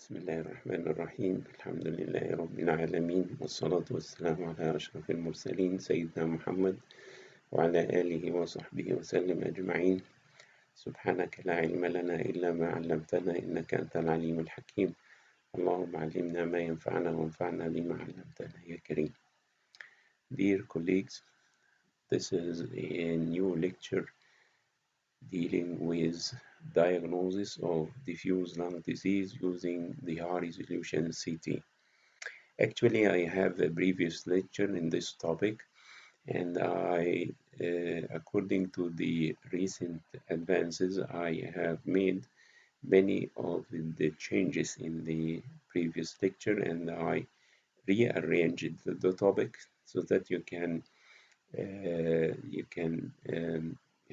بسم الله الرحمن الرحيم الحمد لله رب العالمين والصلاة والسلام على أشرف المرسلين سيدنا محمد وعلى آله وصحبه وسلم أجمعين. سبحانك لا علم لنا إلا ما علمتنا إنك أنت العليم الحكيم. اللهم علمنا ما ينفعنا وانفعنا بما علمتنا يا كريم. Dear colleagues, this is a new lecture dealing with diagnosis of diffuse lung disease using the high resolution CT. Actually, I have a previous lecture in this topic, and according to the recent advances, I have made many of the changes in the previous lecture, and I rearranged the topic so that you can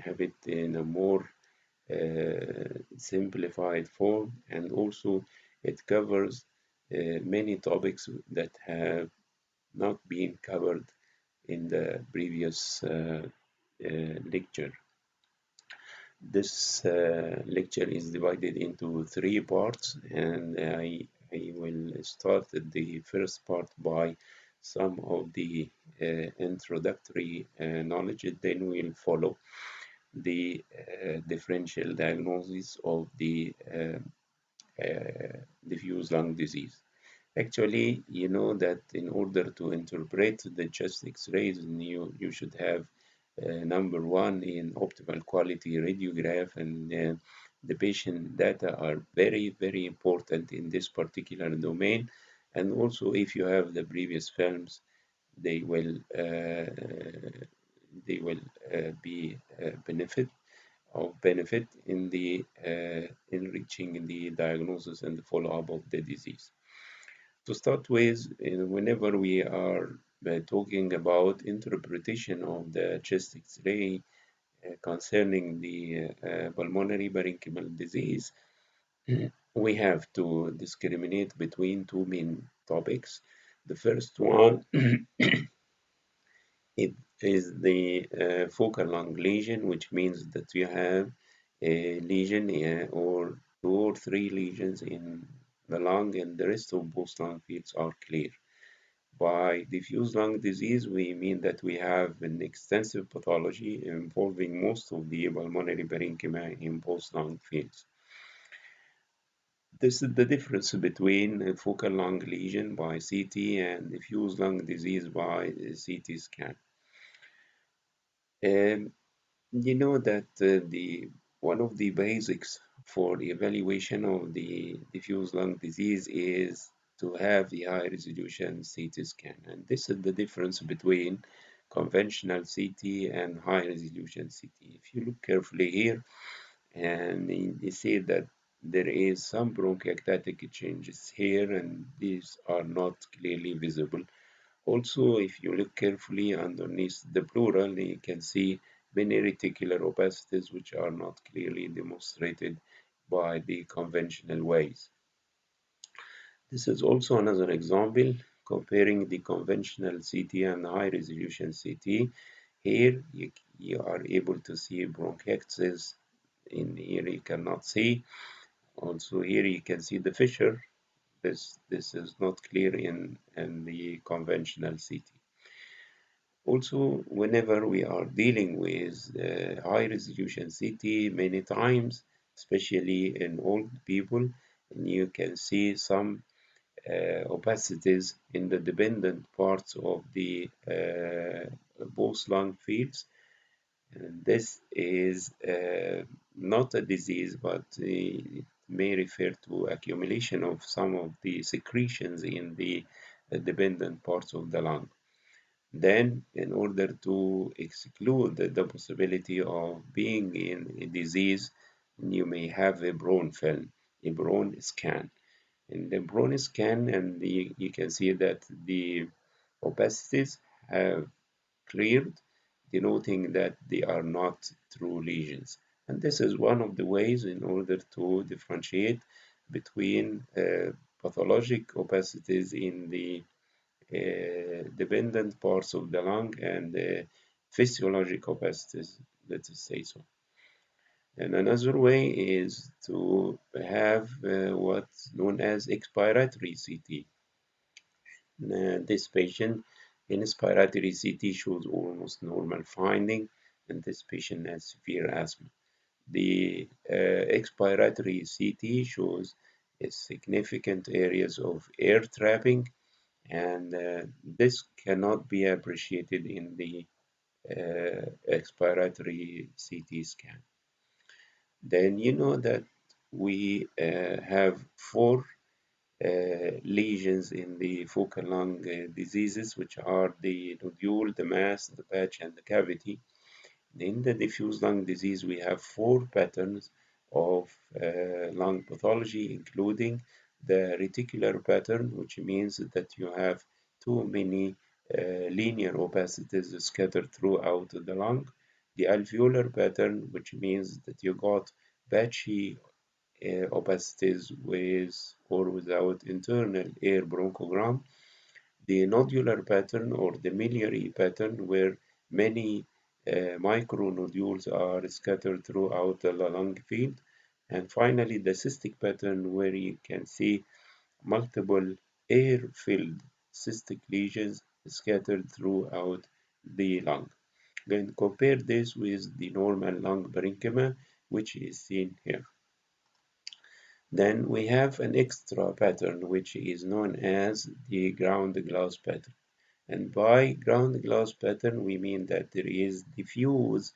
have it in a more simplified form, and also it covers many topics that have not been covered in the previous lecture. This lecture is divided into three parts, and I will start the first part by some of the introductory knowledge. Then we'll follow the differential diagnosis of the diffuse lung disease. Actually, you know that in order to interpret the chest X-rays, you should have number one in optimal quality radiograph, and the patient data are very important in this particular domain. And also, if you have the previous films, they will be benefit in the enriching the diagnosis and the follow-up of the disease. To start with, whenever we are talking about interpretation of the chest X-ray concerning the pulmonary parenchymal disease, we have to discriminate between two main topics. The first one it is the focal lung lesion, which means that you have a lesion or two or three lesions in the lung, and the rest of both lung fields are clear. By diffuse lung disease, we mean that we have an extensive pathology involving most of the pulmonary parenchyma in both lung fields. This is the difference between a focal lung lesion by CT and diffuse lung disease by CT scan. You know that one of the basics for the evaluation of the diffuse lung disease is to have the high resolution CT scan, and this is the difference between conventional CT and high resolution CT. If you look carefully here, and you see that there is some bronchiectatic changes here, and these are not clearly visible. Also, if you look carefully underneath the pleural, you can see many reticular opacities which are not clearly demonstrated by the conventional ways. This is also another example comparing the conventional CT and high resolution CT. Here you are able to see bronchiectasis. In here you cannot see. Also here you can see the fissure. This is not clear in the conventional CT. Also, whenever we are dealing with high resolution CT, many times, especially in old people, and you can see some opacities in the dependent parts of the both lung fields. And this is not a disease, but it may refer to accumulation of some of the secretions in the dependent parts of the lung. Then, in order to exclude the possibility of being in a disease, you may have a bronch film, a bronch scan. In the bronch scan, and you can see that the opacities have cleared, denoting that they are not true lesions. And this is one of the ways in order to differentiate between pathologic opacities in the dependent parts of the lung and physiologic opacities, let us say so. And another way is to have what's known as expiratory CT. This patient in respiratory CT shows almost normal finding, and this patient has severe asthma. The expiratory CT shows significant areas of air trapping, and this cannot be appreciated in the expiratory CT scan. Then you know that we have four lesions in the focal lung diseases, which are the nodule, the mass, the patch, and the cavity. In the diffuse lung disease, we have four patterns of lung pathology, including the reticular pattern, which means that you have too many linear opacities scattered throughout the lung. The alveolar pattern, which means that you got patchy opacities with or without internal air bronchogram. The nodular pattern or the miliary pattern, where many micronodules are scattered throughout the lung field. And finally, the cystic pattern, where you can see multiple air-filled cystic lesions scattered throughout the lung. Then compare this with the normal lung parenchyma, which is seen here. Then we have an extra pattern, which is known as the ground glass pattern. And by ground glass pattern, we mean that there is diffuse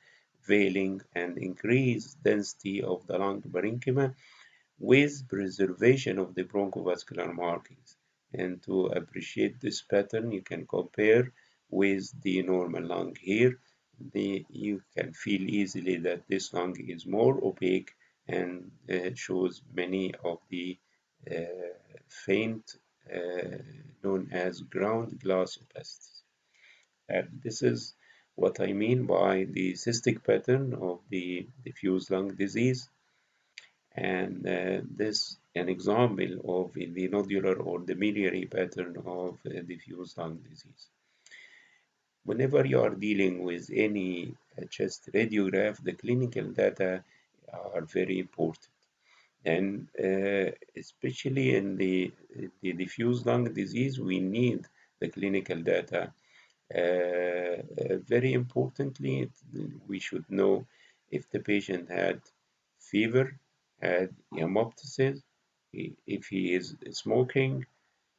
veiling and increased density of the lung parenchyma with preservation of the bronchovascular markings. And to appreciate this pattern, you can compare with the normal lung here. You can feel easily that this lung is more opaque and shows many of the uh, faint known as ground glass opacities. And this is what I mean by the cystic pattern of the diffuse lung disease. And this an example of the nodular or the miliary pattern of diffuse lung disease. Whenever you are dealing with any chest radiograph, the clinical data are very important. And especially in the diffuse lung disease, we need the clinical data. Very importantly, we should know if the patient had fever, had hemoptysis, if he is smoking,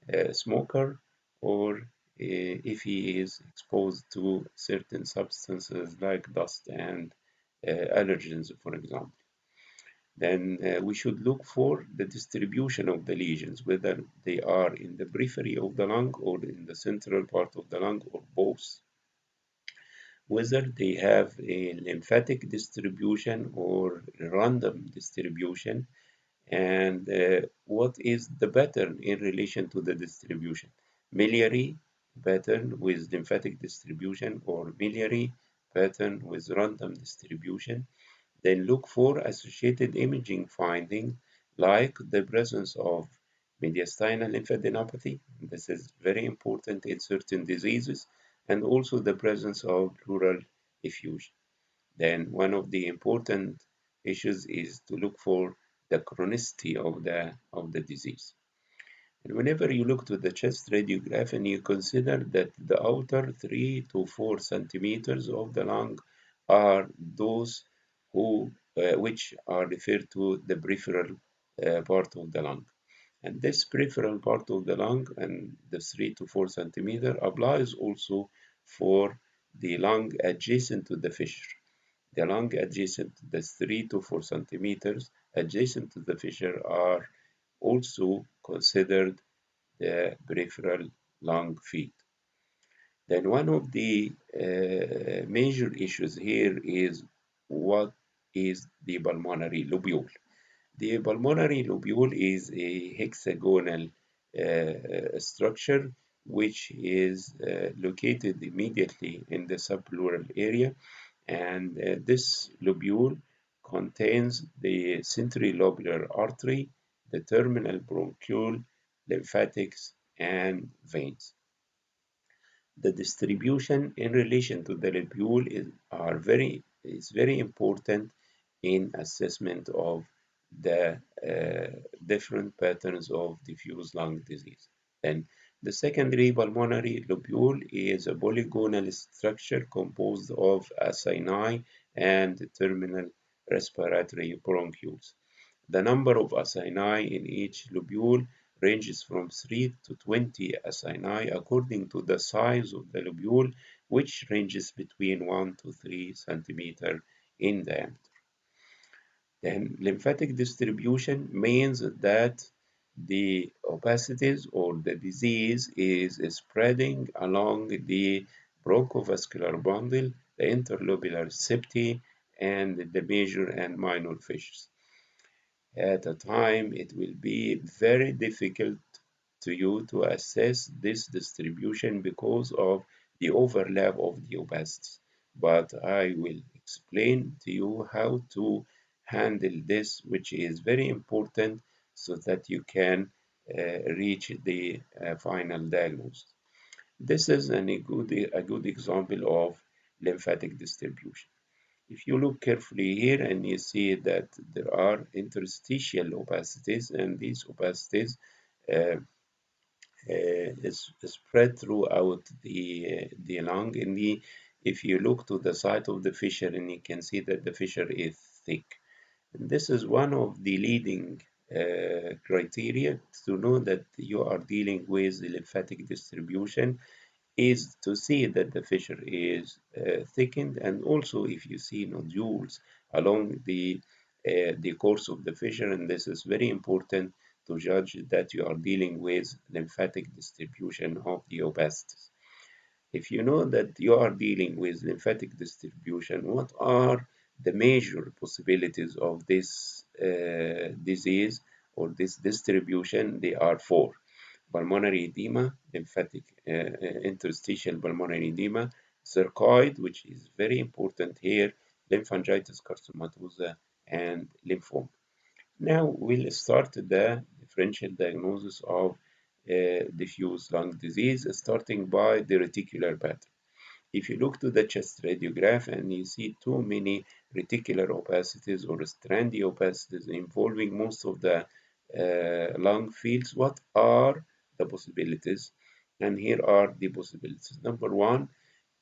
a smoker, or if he is exposed to certain substances like dust and allergens, for example. Then we should look for the distribution of the lesions, whether they are in the periphery of the lung or in the central part of the lung or both, whether they have a lymphatic distribution or random distribution, and what is the pattern in relation to the distribution. Miliary pattern with lymphatic distribution or miliary pattern with random distribution. Then look for associated imaging findings like the presence of mediastinal lymphadenopathy. This is very important in certain diseases, and also the presence of pleural effusion. Then one of the important issues is to look for the chronicity of the disease. And whenever you look to the chest radiograph and you consider that the outer 3 to 4 centimeters of the lung are those which are referred to the peripheral part of the lung. And this peripheral part of the lung and the 3 to 4 centimeter applies also for the lung adjacent to the fissure. The lung adjacent to the 3 to 4 centimeters adjacent to the fissure are also considered the peripheral lung field. Then one of the major issues here is what is the pulmonary lobule. The pulmonary lobule is a hexagonal structure which is located immediately in the subpleural area, and this lobule contains the centrilobular artery, the terminal bronchiole, lymphatics, and veins. The distribution in relation to the lobule is very important in assessment of the different patterns of diffuse lung disease. Then the secondary pulmonary lobule is a polygonal structure composed of acini and terminal respiratory bronchioles. The number of acini in each lobule ranges from 3 to 20 acini according to the size of the lobule, which ranges between 1 to 3 centimeter in diameter. Then lymphatic distribution means that the opacities or the disease is spreading along the bronchovascular bundle, the interlobular septi, and the major and minor fissures. At a time, it will be very difficult to you to assess this distribution because of the overlap of the opacities. But I will explain to you how to handle this, which is very important so that you can reach the final diagnosis. This is a good example of lymphatic distribution. If you look carefully here and you see that there are interstitial opacities, and these opacities uh, is spread throughout the lung. And if you look to the side of the fissure, and you can see that the fissure is thick. And this is one of the leading criteria to know that you are dealing with the lymphatic distribution is to see that the fissure is thickened, and also if you see nodules along the course of the fissure, and this is very important to judge that you are dealing with lymphatic distribution of the opacities. If you know that you are dealing with lymphatic distribution, what are the major possibilities of this disease or this distribution? They are four: pulmonary edema, lymphatic interstitial pulmonary edema, sarcoid, which is very important here, lymphangitis carcinomatosa, and lymphoma. Now we'll start the differential diagnosis of diffuse lung disease, starting by the reticular pattern. If you look to the chest radiograph and you see too many reticular opacities or strandy opacities involving most of the lung fields, what are the possibilities? And here are the possibilities. Number one,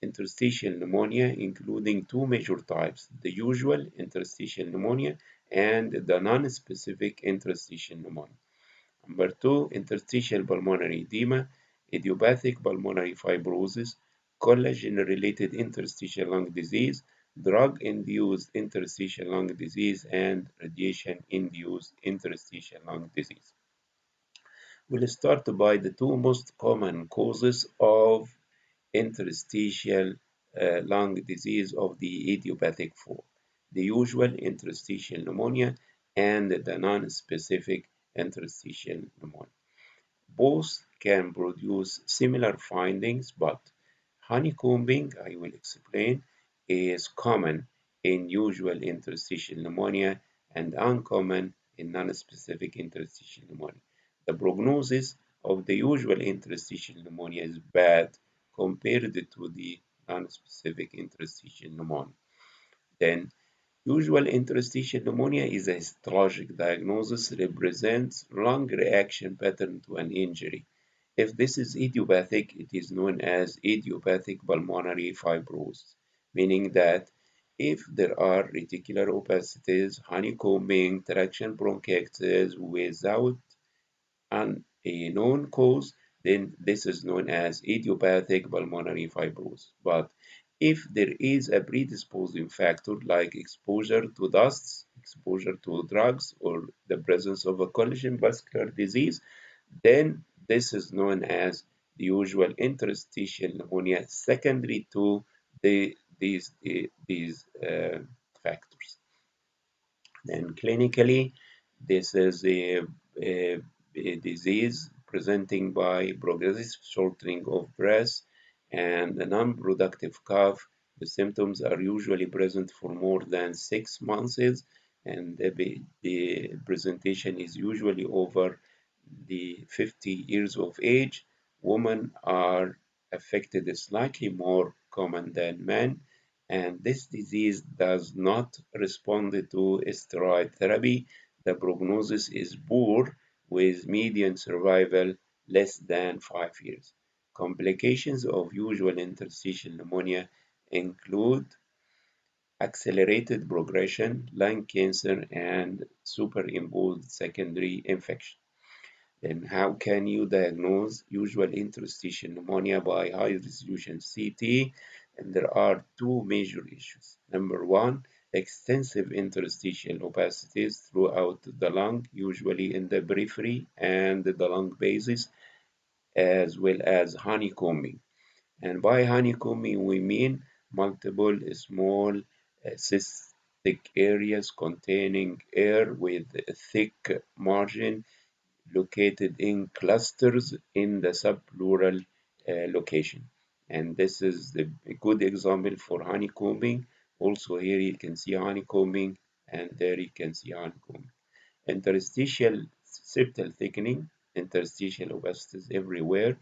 interstitial pneumonia, including two major types, the usual interstitial pneumonia and the non-specific interstitial pneumonia. Number two, interstitial pulmonary edema, idiopathic pulmonary fibrosis, collagen-related interstitial lung disease, drug-induced interstitial lung disease, and radiation-induced interstitial lung disease. We'll start by the two most common causes of interstitial lung disease of the idiopathic form, the usual interstitial pneumonia and the non-specific interstitial pneumonia. Both can produce similar findings, but honeycombing, I will explain, is common in usual interstitial pneumonia and uncommon in non-specific interstitial pneumonia. The prognosis of the usual interstitial pneumonia is bad compared to the non-specific interstitial pneumonia. Then usual interstitial pneumonia is a histologic diagnosis, represents lung reaction pattern to an injury. If this is idiopathic, it is known as idiopathic pulmonary fibrosis, meaning that if there are reticular opacities, honeycombing, traction bronchiectasis without a known cause, then this is known as idiopathic pulmonary fibrosis. But if there is a predisposing factor like exposure to dusts, exposure to drugs, or the presence of a collagen vascular disease, then this is known as the usual interstitial pneumonia secondary to these factors. Then clinically, this is a disease presenting by progressive shortening of breath and a non-productive cough. The symptoms are usually present for more than 6 months, and the presentation is usually over the 50 years of age. Women are affected slightly more common than men, and this disease does not respond to steroid therapy. The prognosis is poor with median survival less than 5 years. Complications of usual interstitial pneumonia include accelerated progression, lung cancer, and superimposed secondary infection. Then how can you diagnose usual interstitial pneumonia by high resolution CT? And there are two major issues. Number one, extensive interstitial opacities throughout the lung, usually in the periphery and the lung bases, as well as honeycombing. And by honeycombing, we mean multiple small cystic areas containing air with a thick margin located in clusters in the subpleural location. And this is a good example for honeycombing. Also here you can see honeycombing and there you can see honeycombing. Interstitial septal thickening, interstitial opacities everywhere,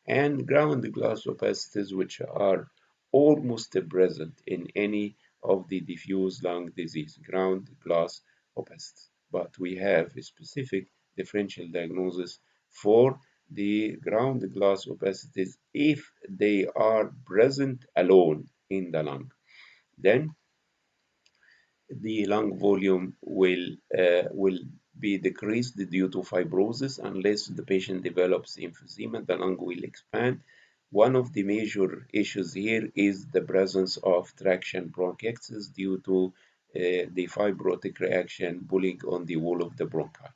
and ground glass opacities which are almost present in any of the diffuse lung disease, ground glass opacities. But we have a specific differential diagnosis for the ground glass opacities if they are present alone in the lung. Then the lung volume will be decreased due to fibrosis unless the patient develops emphysema. The lung will expand. One of the major issues here is the presence of traction bronchiectasis due to the fibrotic reaction pulling on the wall of the bronchi.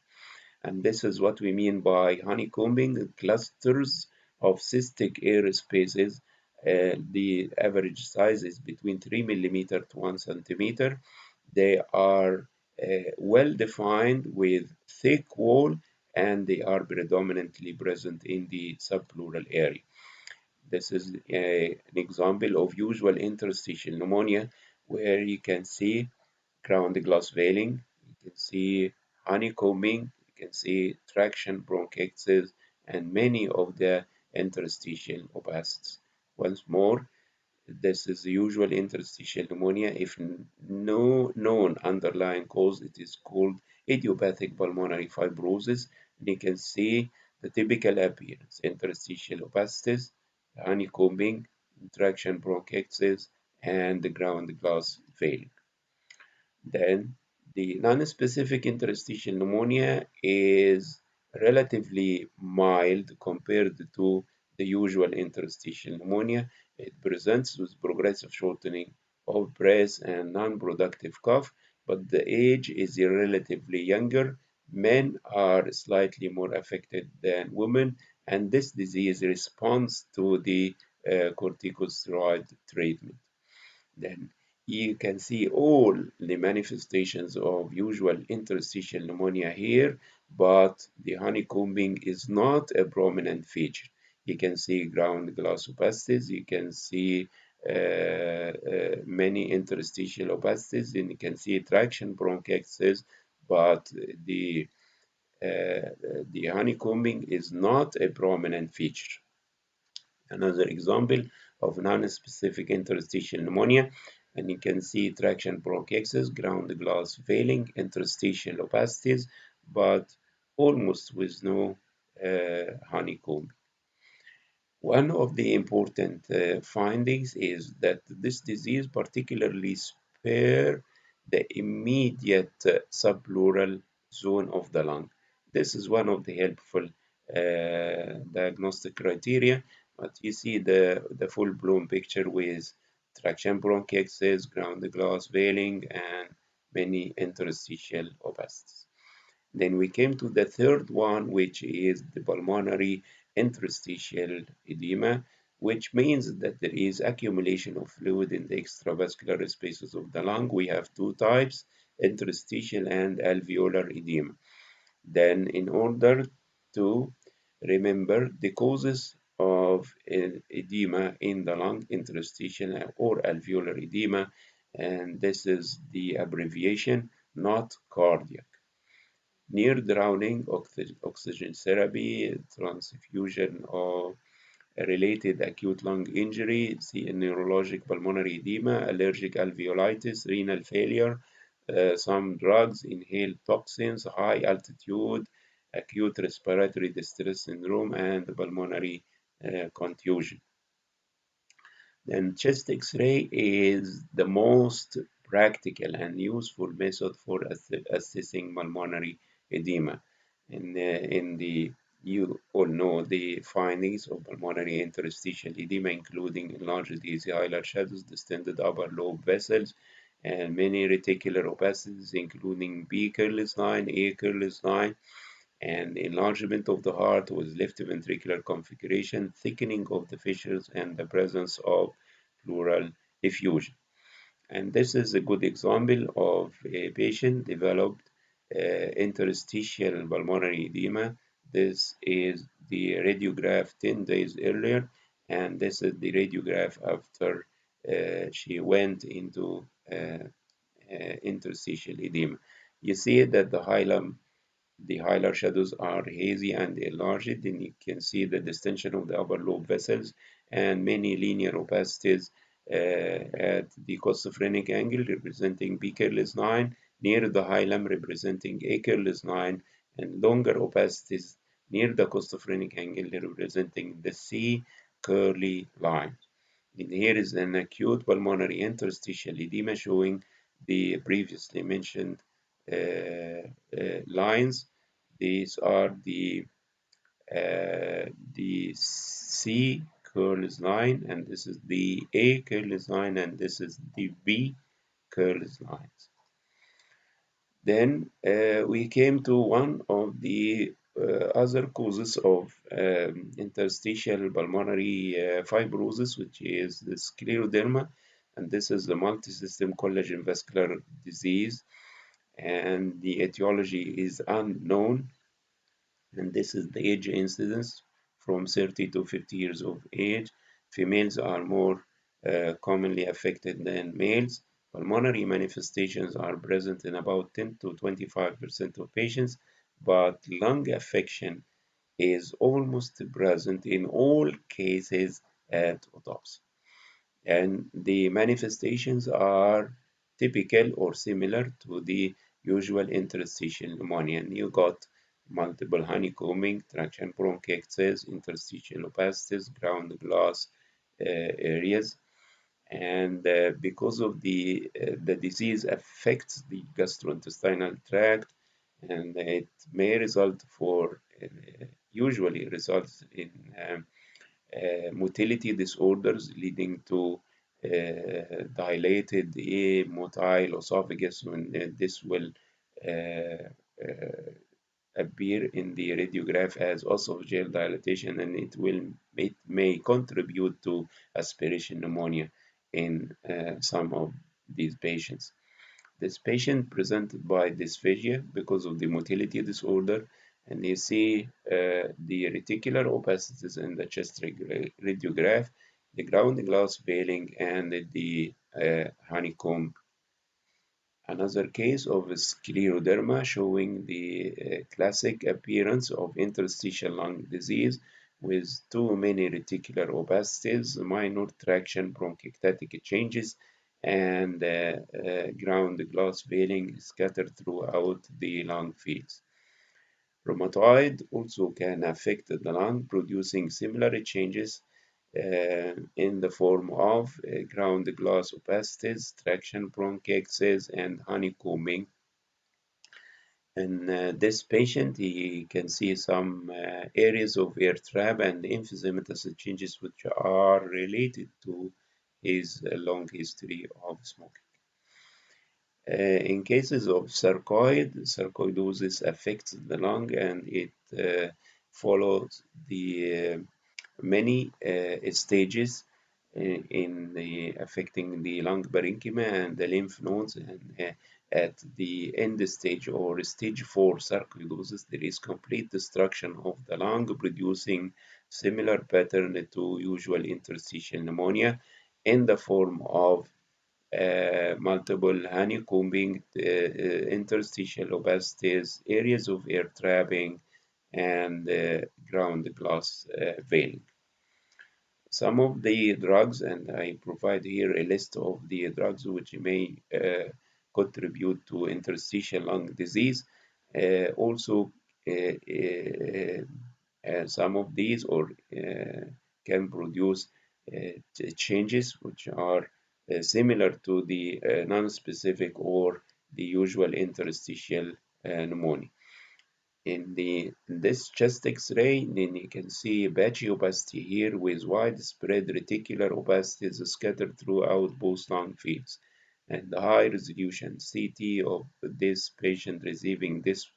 And this is what we mean by honeycombing clusters of cystic air spaces. The average size is between 3 millimeter to 1 centimeter. They are well defined with thick wall and they are predominantly present in the subpleural area. This is an example of usual interstitial pneumonia where you can see ground glass veiling, you can see honeycombing, you can see traction bronchiectasis, and many of the interstitial opacities. Once more, this is the usual interstitial pneumonia. If no known underlying cause, it is called idiopathic pulmonary fibrosis. And you can see the typical appearance, interstitial opacities, honeycombing, traction bronchiectasis, and the ground glass veiling. Then the non-specific interstitial pneumonia is relatively mild compared to the usual interstitial pneumonia. It presents with progressive shortening of breath and non-productive cough, but the age is relatively younger. Men are slightly more affected than women, and this disease responds to the corticosteroid treatment. Then you can see all the manifestations of usual interstitial pneumonia here, but the honeycombing is not a prominent feature. You can see ground glass opacities, you can see many interstitial opacities, and you can see traction bronchiectasis, but the honeycombing is not a prominent feature. Another example of non-specific interstitial pneumonia, and you can see traction bronchiectasis, ground glass veiling, interstitial opacities, but almost with no honeycomb. One of the important findings is that this disease particularly spare the immediate subpleural zone of the lung. This is one of the helpful diagnostic criteria, but you see the full-blown picture with traction bronchiectasis, ground glass veiling, and many interstitial opacities. Then we came to the third one, which is the pulmonary interstitial edema, which means that there is accumulation of fluid in the extravascular spaces of the lung. We have two types, interstitial and alveolar edema. Then in order to remember the causes of edema in the lung, interstitial or alveolar edema, and this is the abbreviation, not cardiac. Near drowning, oxygen therapy, transfusion of related acute lung injury, neurologic pulmonary edema, allergic alveolitis, renal failure, some drugs, inhaled toxins, high altitude, acute respiratory distress syndrome, and pulmonary contusion. Then chest X-ray is the most practical and useful method for assessing pulmonary edema. You all know the findings of pulmonary interstitial edema, including enlarged easy hilar shadows, distended upper lobe vessels, and many reticular opacities, including B. Curlis line, A. Curlis line, and enlargement of the heart with left ventricular configuration, thickening of the fissures, and the presence of pleural effusion. And this is a good example of a patient developed interstitial pulmonary edema. This is the radiograph 10 days earlier, and this is the radiograph after she went into interstitial edema. You see that the hilar shadows are hazy and enlarged. Then you can see the distension of the upper lobe vessels and many linear opacities at the costophrenic angle representing B. Curlis line, near the hilum representing A. Curlis line, and longer opacities near the costophrenic angle representing the C. Curly line. And here is an acute pulmonary interstitial edema showing the previously mentioned lines. These are the C curls line, and this is the A curls line, and this is the B curls lines. Then we came to one of the other causes of interstitial pulmonary fibrosis, which is the scleroderma, and this is the multisystem collagen vascular disease, and the etiology is unknown, and this is the age incidence from 30 to 50 years of age. Females are more commonly affected than males. Pulmonary manifestations are present in about 10 to 25% of patients, but lung affection is almost present in all cases at autopsy. And the manifestations are typical or similar to the usual interstitial pneumonia. And you got multiple honeycombing, traction bronchiectasis, interstitial opacities, ground glass areas. And because of the disease affects the gastrointestinal tract, and it may result usually results in motility disorders leading to dilated motile esophagus, when this will uh, uh, appear in the radiograph as esophageal dilatation, and it may contribute to aspiration pneumonia in some of these patients. This patient presented by dysphagia because of the motility disorder, and you see the reticular opacities in the chest radiograph, the ground glass veiling, and the honeycomb. Another case of scleroderma showing the classic appearance of interstitial lung disease with too many reticular opacities, minor traction bronchiectatic changes, and ground glass veiling scattered throughout the lung fields. Rheumatoid also can affect the lung, producing similar changes in the form of ground glass opacities, traction bronchiectasis, and honeycombing. In this patient, he can see some areas of air trap and emphysematous changes which are related to his long history of smoking. In cases of sarcoidosis affects the lung, and it follows the many stages in the affecting the lung parenchyma and the lymph nodes, and at the end stage or stage 4 sarcoidosis, there is complete destruction of the lung, producing similar pattern to usual interstitial pneumonia in the form of multiple honeycombing, interstitial opacities, areas of air trapping, and ground glass veiling. Some of the drugs, and I provide here a list of the drugs which may contribute to interstitial lung disease. Also, some of these or can produce changes which are similar to the non-specific or the usual interstitial pneumonia. In this chest X-ray, then you can see patchy opacity here with widespread reticular opacities scattered throughout both lung fields, and the high resolution CT of this patient receiving this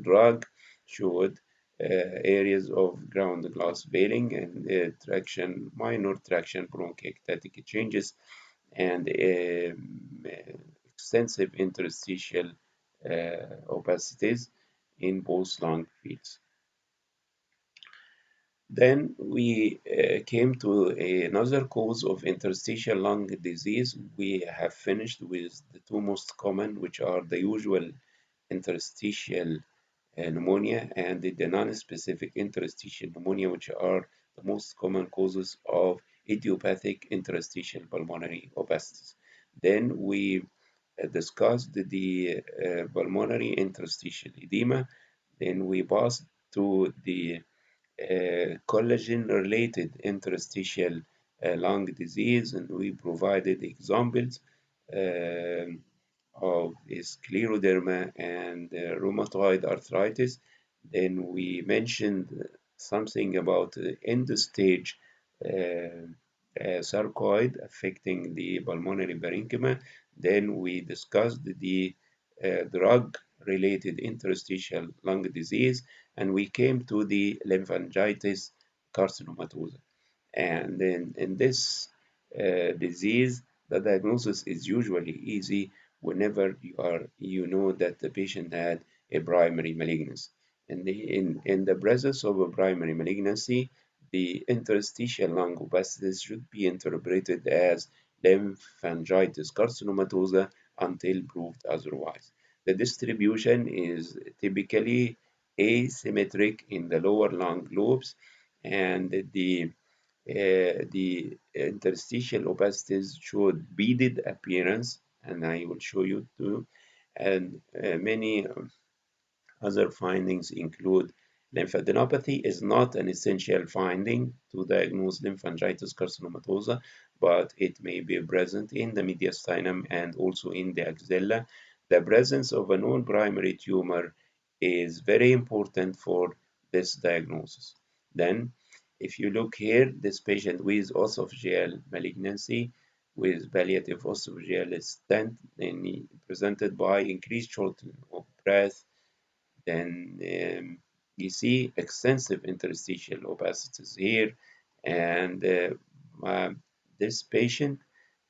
drug showed areas of ground glass veiling and minor traction bronchoectatic changes, and extensive interstitial opacities in both lung fields. Then we came to another cause of interstitial lung disease. We have finished with the two most common, which are the usual interstitial pneumonia and the non-specific interstitial pneumonia, which are the most common causes of idiopathic interstitial pulmonary opacities. Then we discussed the pulmonary interstitial edema. Then we passed to the collagen-related interstitial lung disease, and we provided examples uh, of scleroderma and rheumatoid arthritis. Then we mentioned something about end-stage sarcoid affecting the pulmonary parenchyma. Then we discussed the drug-related interstitial lung disease, and we came to the lymphangitis carcinomatosa. And in this disease, the diagnosis is usually easy whenever you know that the patient had a primary malignancy. In the presence of a primary malignancy, the interstitial lung opacities should be interpreted as lymphangitis carcinomatosa until proved otherwise. The distribution is typically asymmetric in the lower lung lobes, and the interstitial opacities showed beaded appearance, and I will show you too. And many other findings include lymphadenopathy is not an essential finding to diagnose lymphangitis carcinomatosa, but it may be present in the mediastinum and also in the axilla. The presence of a known primary tumor is very important for this diagnosis. Then, if you look here, this patient with esophageal malignancy with palliative esophageal stent, then he presented by increased shortness of breath. Then you see extensive interstitial opacities here, and this patient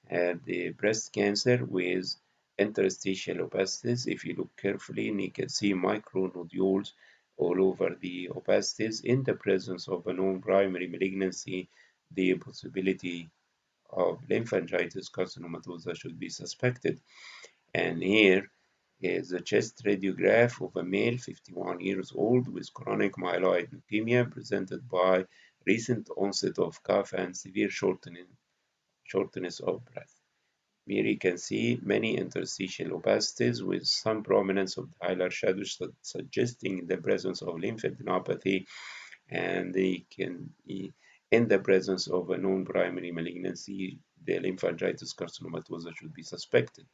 had the breast cancer with interstitial opacities. If you look carefully, and you can see micronodules all over the opacities. In the presence of a known primary malignancy, the possibility of lymphangitis carcinomatosa should be suspected. And here is a chest radiograph of a male 51 years old with chronic myeloid leukemia presented by recent onset of cough and severe shortness of breath. Here you can see many interstitial opacities with some prominence of the hilar shadows suggesting the presence of lymphadenopathy, and in the presence of a known primary malignancy, the lymphangitis carcinomatosa should be suspected.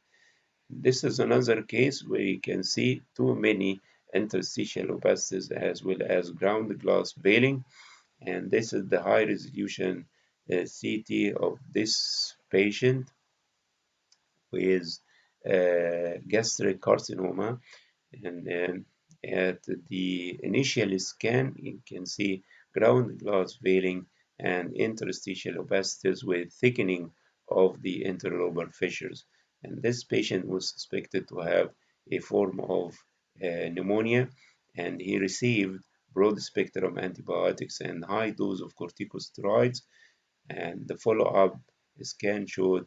This is another case where you can see too many interstitial opacities as well as ground glass veiling, and this is the high resolution CT of this patient with gastric carcinoma. And at the initial scan, you can see ground glass veiling and interstitial opacities with thickening of the interlobar fissures. And this patient was suspected to have a form of pneumonia, and he received broad spectrum antibiotics and high dose of corticosteroids. And the follow-up scan showed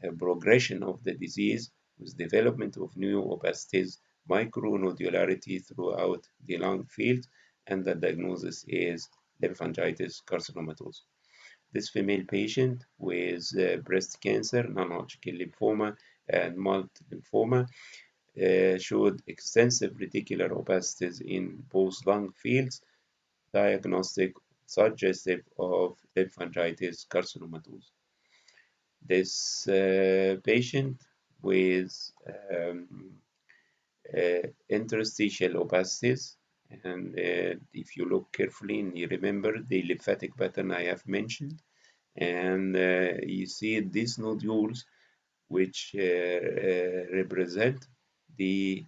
a progression of the disease with development of new opacities, micronodularity throughout the lung field, and the diagnosis is lymphangitis carcinomatosis. This female patient with breast cancer, non-Hodgkin lymphoma, and multiple lymphoma showed extensive reticular opacities in both lung fields, diagnostic suggestive of lymphangitis carcinomatosis. This patient with um, interstitial opacities, and if you look carefully and you remember the lymphatic pattern I have mentioned, and you see these nodules which represent the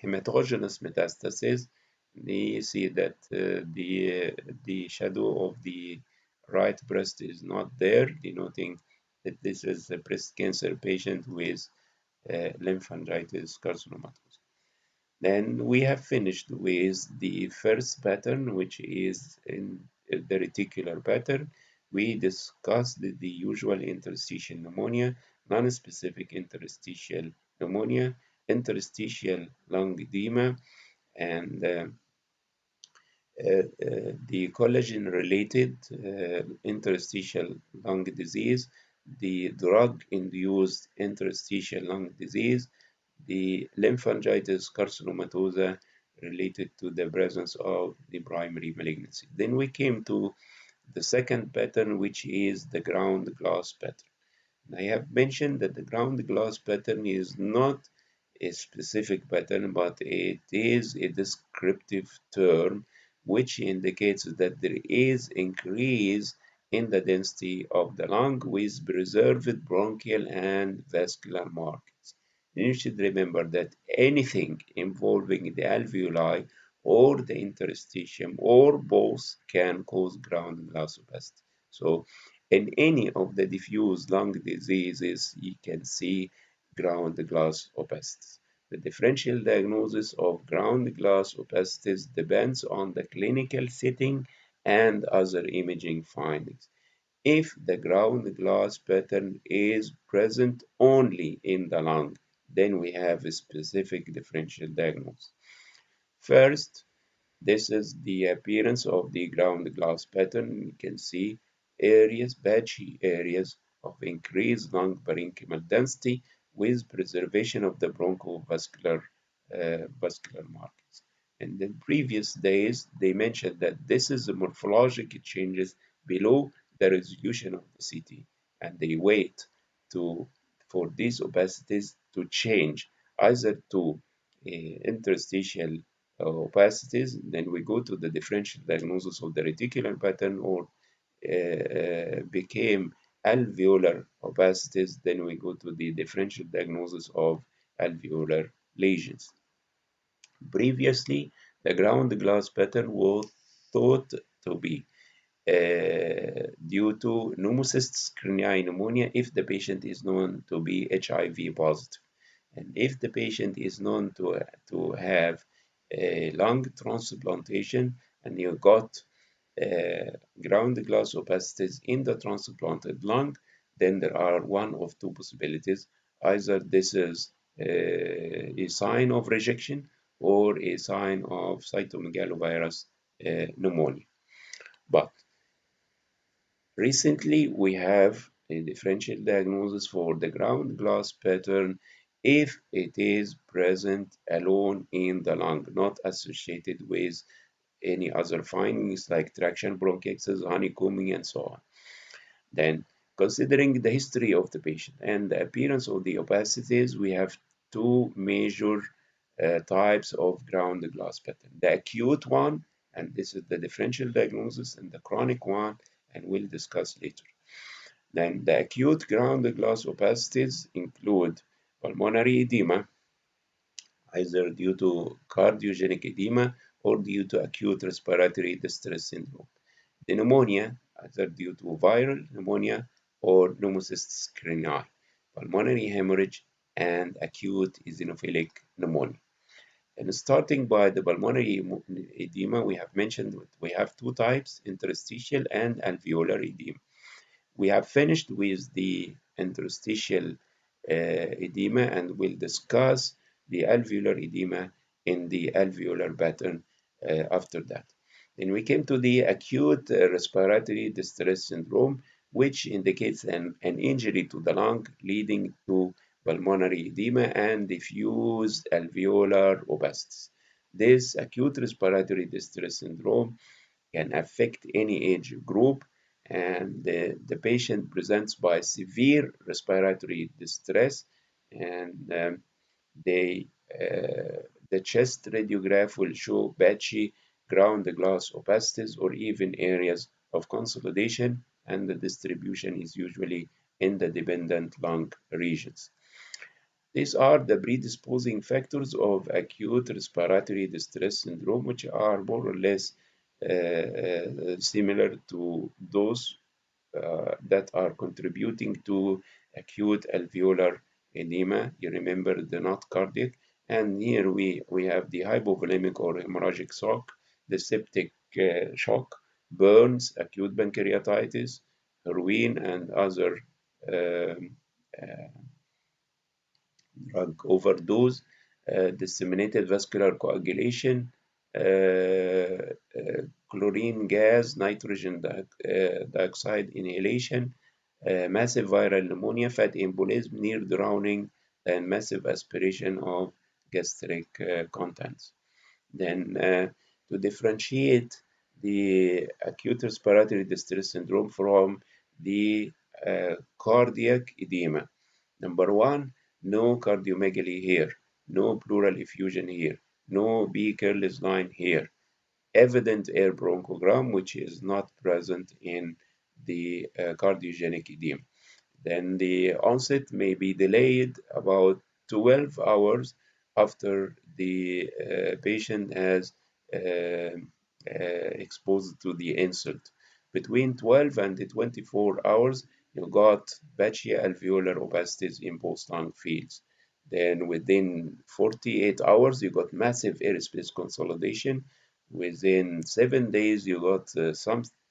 hematogenous metastasis. You see that the shadow of the right breast is not there, denoting that this is a breast cancer patient with lymphangitis carcinomatous. Then we have finished with the first pattern, which is in the reticular pattern. We discussed the usual interstitial pneumonia, non-specific interstitial pneumonia, interstitial lung edema, and the collagen-related interstitial lung disease, the drug-induced interstitial lung disease, the lymphangitis carcinomatosa related to the presence of the primary malignancy. Then we came to the second pattern, which is the ground glass pattern. I have mentioned that the ground glass pattern is not a specific pattern, but it is a descriptive term which indicates that there is increase in the density of the lung with preserved bronchial and vascular markings. You should remember that anything involving the alveoli or the interstitium or both can cause ground glass opacity. So in any of the diffuse lung diseases, you can see ground glass opacities. The differential diagnosis of ground glass opacities depends on the clinical setting and other imaging findings. If the ground glass pattern is present only in the lung, then we have a specific differential diagnosis. First, this is the appearance of the ground glass pattern. You can see areas, patchy areas of increased lung parenchymal density with preservation of the bronchovascular vascular markings. And in previous days, they mentioned that this is the morphologic changes below the resolution of the CT, and they wait to for these opacities to change either to interstitial opacities. Then we go to the differential diagnosis of the reticular pattern or became alveolar opacities. Then we go to the differential diagnosis of alveolar lesions. Previously, the ground glass pattern was thought to be due to pneumocystis cranii pneumonia if the patient is known to be HIV positive. And if the patient is known to have a lung transplantation and you got ground glass opacities in the transplanted lung, then there are one of two possibilities. Either this is a sign of rejection or a sign of cytomegalovirus pneumonia. But recently, we have a differential diagnosis for the ground glass pattern if it is present alone in the lung, not associated with any other findings like traction bronchiectasis, honeycombing, and so on. Then, considering the history of the patient and the appearance of the opacities, we have two major types of ground glass pattern. The acute one, and this is the differential diagnosis, and the chronic one, and we'll discuss later. Then the acute ground glass opacities include pulmonary edema, either due to cardiogenic edema or due to acute respiratory distress syndrome. The pneumonia, either due to viral pneumonia or pneumocystis carinii, pulmonary hemorrhage, and acute eosinophilic pneumonia. And starting by the pulmonary edema, we have mentioned we have two types, interstitial and alveolar edema. We have finished with the interstitial edema and we'll discuss the alveolar edema in the alveolar pattern after that. Then we came to the acute respiratory distress syndrome, which indicates an injury to the lung leading to pulmonary edema and diffuse alveolar opacity. This acute respiratory distress syndrome can affect any age group, and the patient presents by severe respiratory distress, and they the chest radiograph will show patchy ground glass opacities or even areas of consolidation, and the distribution is usually in the dependent lung regions. These are the predisposing factors of acute respiratory distress syndrome, which are more or less similar to those that are contributing to acute alveolar edema. You remember the not cardiac. And here we have the hypovolemic or hemorrhagic shock, the septic shock, burns, acute pancreatitis, heroin, and other um, uh, drug overdose, disseminated vascular coagulation, chlorine gas, dioxide inhalation, massive viral pneumonia, fat embolism, near drowning, and massive aspiration of gastric contents. Then, to differentiate the acute respiratory distress syndrome from the cardiac edema. Number one, no cardiomegaly here, no pleural effusion here, no B. Careless line here. Evident air bronchogram, which is not present in the cardiogenic edema. Then the onset may be delayed about 12 hours after the patient has exposed to the insult. Between 12 and 24 hours, you got patchy alveolar opacities in both lung fields. Then within 48 hours, you got massive airspace consolidation. Within 7 days, you got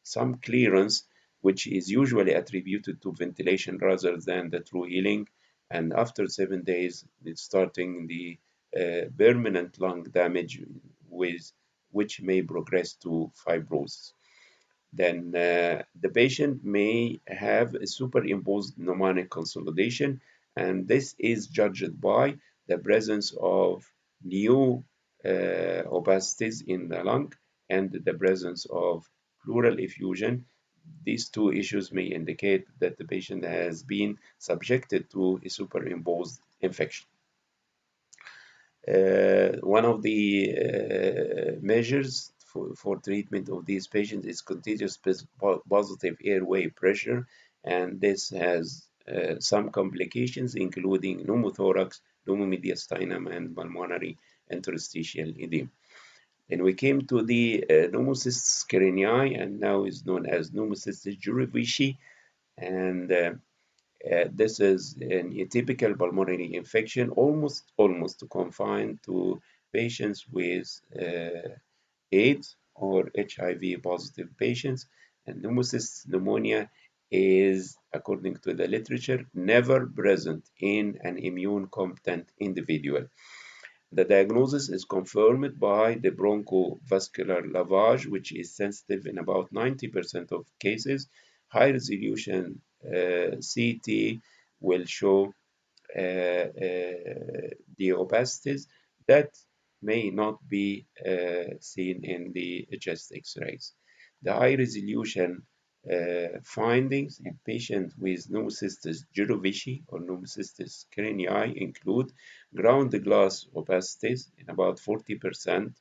some clearance, which is usually attributed to ventilation rather than the true healing. And after 7 days, it's starting the permanent lung damage with which may progress to fibrosis. Then the patient may have a superimposed pneumonic consolidation, and this is judged by the presence of new opacities in the lung and the presence of pleural effusion. These two issues may indicate that the patient has been subjected to a superimposed infection. One of the measures for treatment of these patients is continuous positive airway pressure, and this has some complications, including pneumothorax, pneumomediastinum, and pulmonary interstitial edema. Then we came to the pneumocystis carinii, and now is known as pneumocystis jirovecii, and this is an atypical pulmonary infection, almost confined to patients with AIDS or HIV positive patients. And pneumocystis pneumonia is, according to the literature, never present in an immune competent individual. The diagnosis is confirmed by the bronchovascular lavage, which is sensitive in about 90% of cases. High resolution CT will show the opacities that may not be seen in the chest X-rays. The high resolution findings in patients with pneumocystis jirovecii or pneumocystis carinii include ground glass opacities in about 40%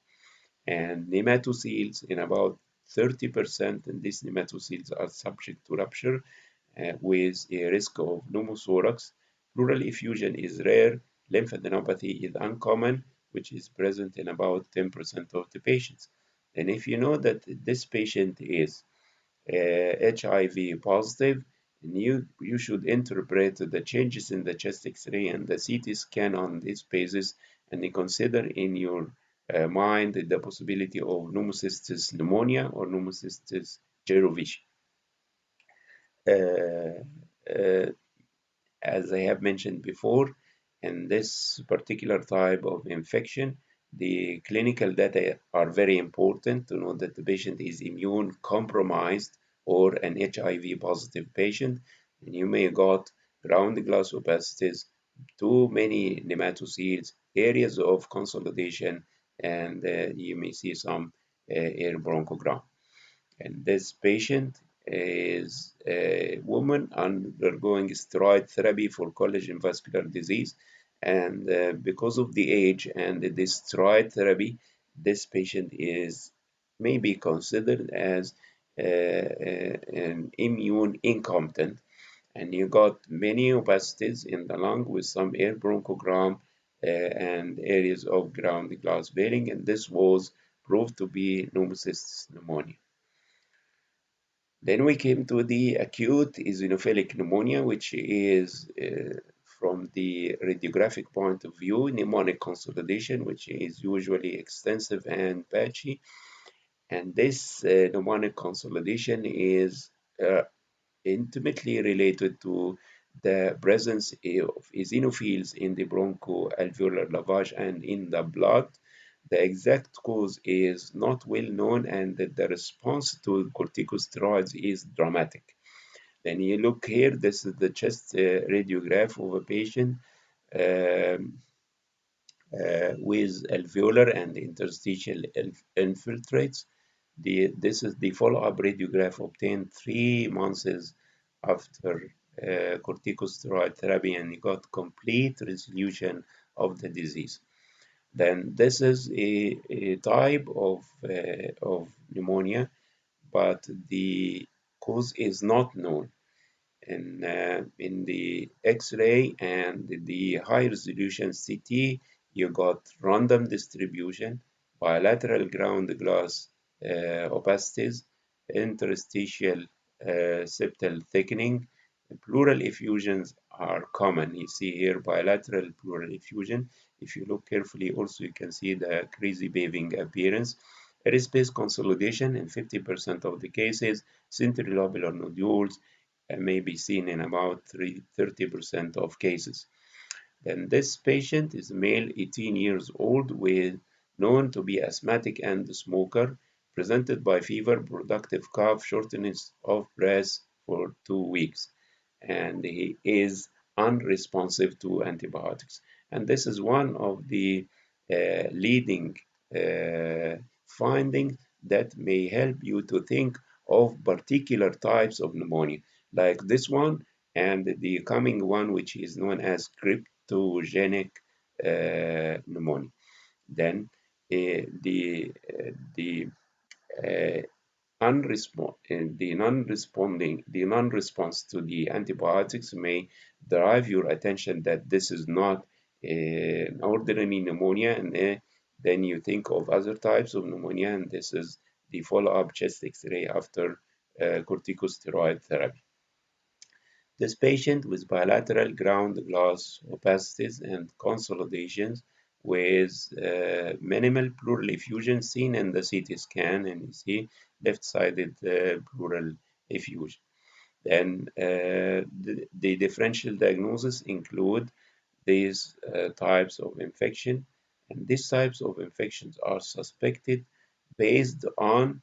and nematoceles in about 30%, and these nematoceles are subject to rupture with a risk of pneumothorax. Pleural effusion is rare. Lymphadenopathy is uncommon, which is present in about 10% of the patients. And if you know that this patient is HIV positive, you should interpret the changes in the chest X-ray and the CT scan on this basis, and you consider in your mind the possibility of pneumocystis pneumonia or pneumocystis jirovecii. Uh, uh, as I have mentioned before, in this particular type of infection, The clinical data are very important to know that the patient is immune compromised or an HIV positive patient, and you may got ground glass opacities, too many nematocytes, areas of consolidation, and you may see some air bronchogram. And this patient is a woman undergoing steroid therapy for collagen vascular disease. And because of the age and the steroid therapy, this patient is maybe considered as an immune incompetent. And you got many opacities in the lung with some air bronchogram and areas of ground glass veining, and this was proved to be pneumocystis pneumonia. Then we came to the acute eosinophilic pneumonia, which is, from the radiographic point of view, pneumonic consolidation, which is usually extensive and patchy. And this pneumonic consolidation is intimately related to the presence of eosinophils in the bronchoalveolar lavage and in the blood. The exact cause is not well known, and the response to corticosteroids is dramatic. Then you look here, this is the chest radiograph of a patient um, with alveolar and interstitial infiltrates. This is the follow-up radiograph obtained 3 months after corticosteroid therapy, and you got complete resolution of the disease. Then this is a type of pneumonia, but the cause is not known. In the X-ray and the high resolution CT, you got random distribution, bilateral ground glass opacities, interstitial septal thickening. Pleural effusions are common. You see here bilateral pleural effusion. If you look carefully, also you can see the crazy paving appearance. Airspace consolidation in 50% of the cases, centrilobular nodules may be seen in about 30% of cases. Then this patient is male, 18 years old, with known to be asthmatic and smoker, presented by fever, productive cough, shortness of breath for 2 weeks, and he is unresponsive to antibiotics. And this is one of the leading uh, findings that may help you to think of particular types of pneumonia, like this one and the coming one, which is known as cryptogenic pneumonia. Then the uh, the non-response to the antibiotics may drive your attention that this is not an ordinary pneumonia, and then you think of other types of pneumonia, and this is the follow-up chest X-ray after corticosteroid therapy. This patient with bilateral ground glass opacities and consolidations with minimal pleural effusion seen in the CT scan, and you see left-sided pleural effusion. Then the differential diagnosis include these types of infection, and these types of infections are suspected based on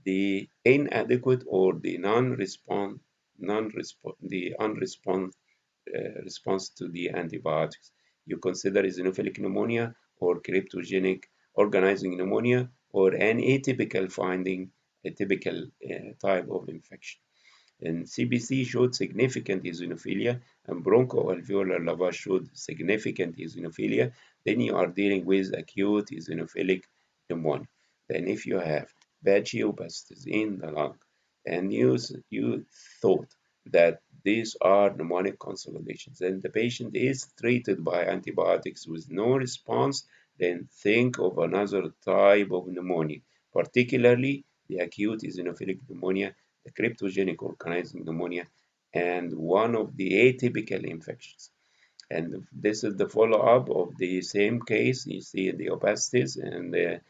the inadequate or the unresponse response to the antibiotics. You consider eosinophilic pneumonia or cryptogenic organizing pneumonia or an atypical finding, a typical type of infection. And CBC showed significant eosinophilia and bronchoalveolar lavage showed significant eosinophilia. Then you are dealing with acute eosinophilic pneumonia. Then if you have patchy opacities in the lung and you thought that these are pneumonic consolidations and the patient is treated by antibiotics with no response, then think of another type of pneumonia, particularly the acute eosinophilic pneumonia, the cryptogenic organizing pneumonia, and one of the atypical infections. And this is the follow-up of the same case. You see the opacities, and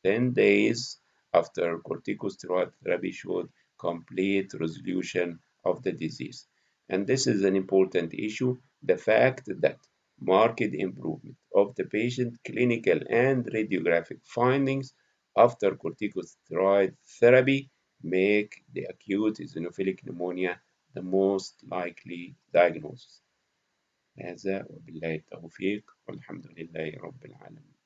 10 days after corticosteroid therapy showed complete resolution of the disease. And this is an important issue, the fact that marked improvement of the patient clinical and radiographic findings after corticosteroid therapy make the acute eosinophilic pneumonia the most likely diagnosis. هذا وبالله التوفيق والحمد لله رب العالمين.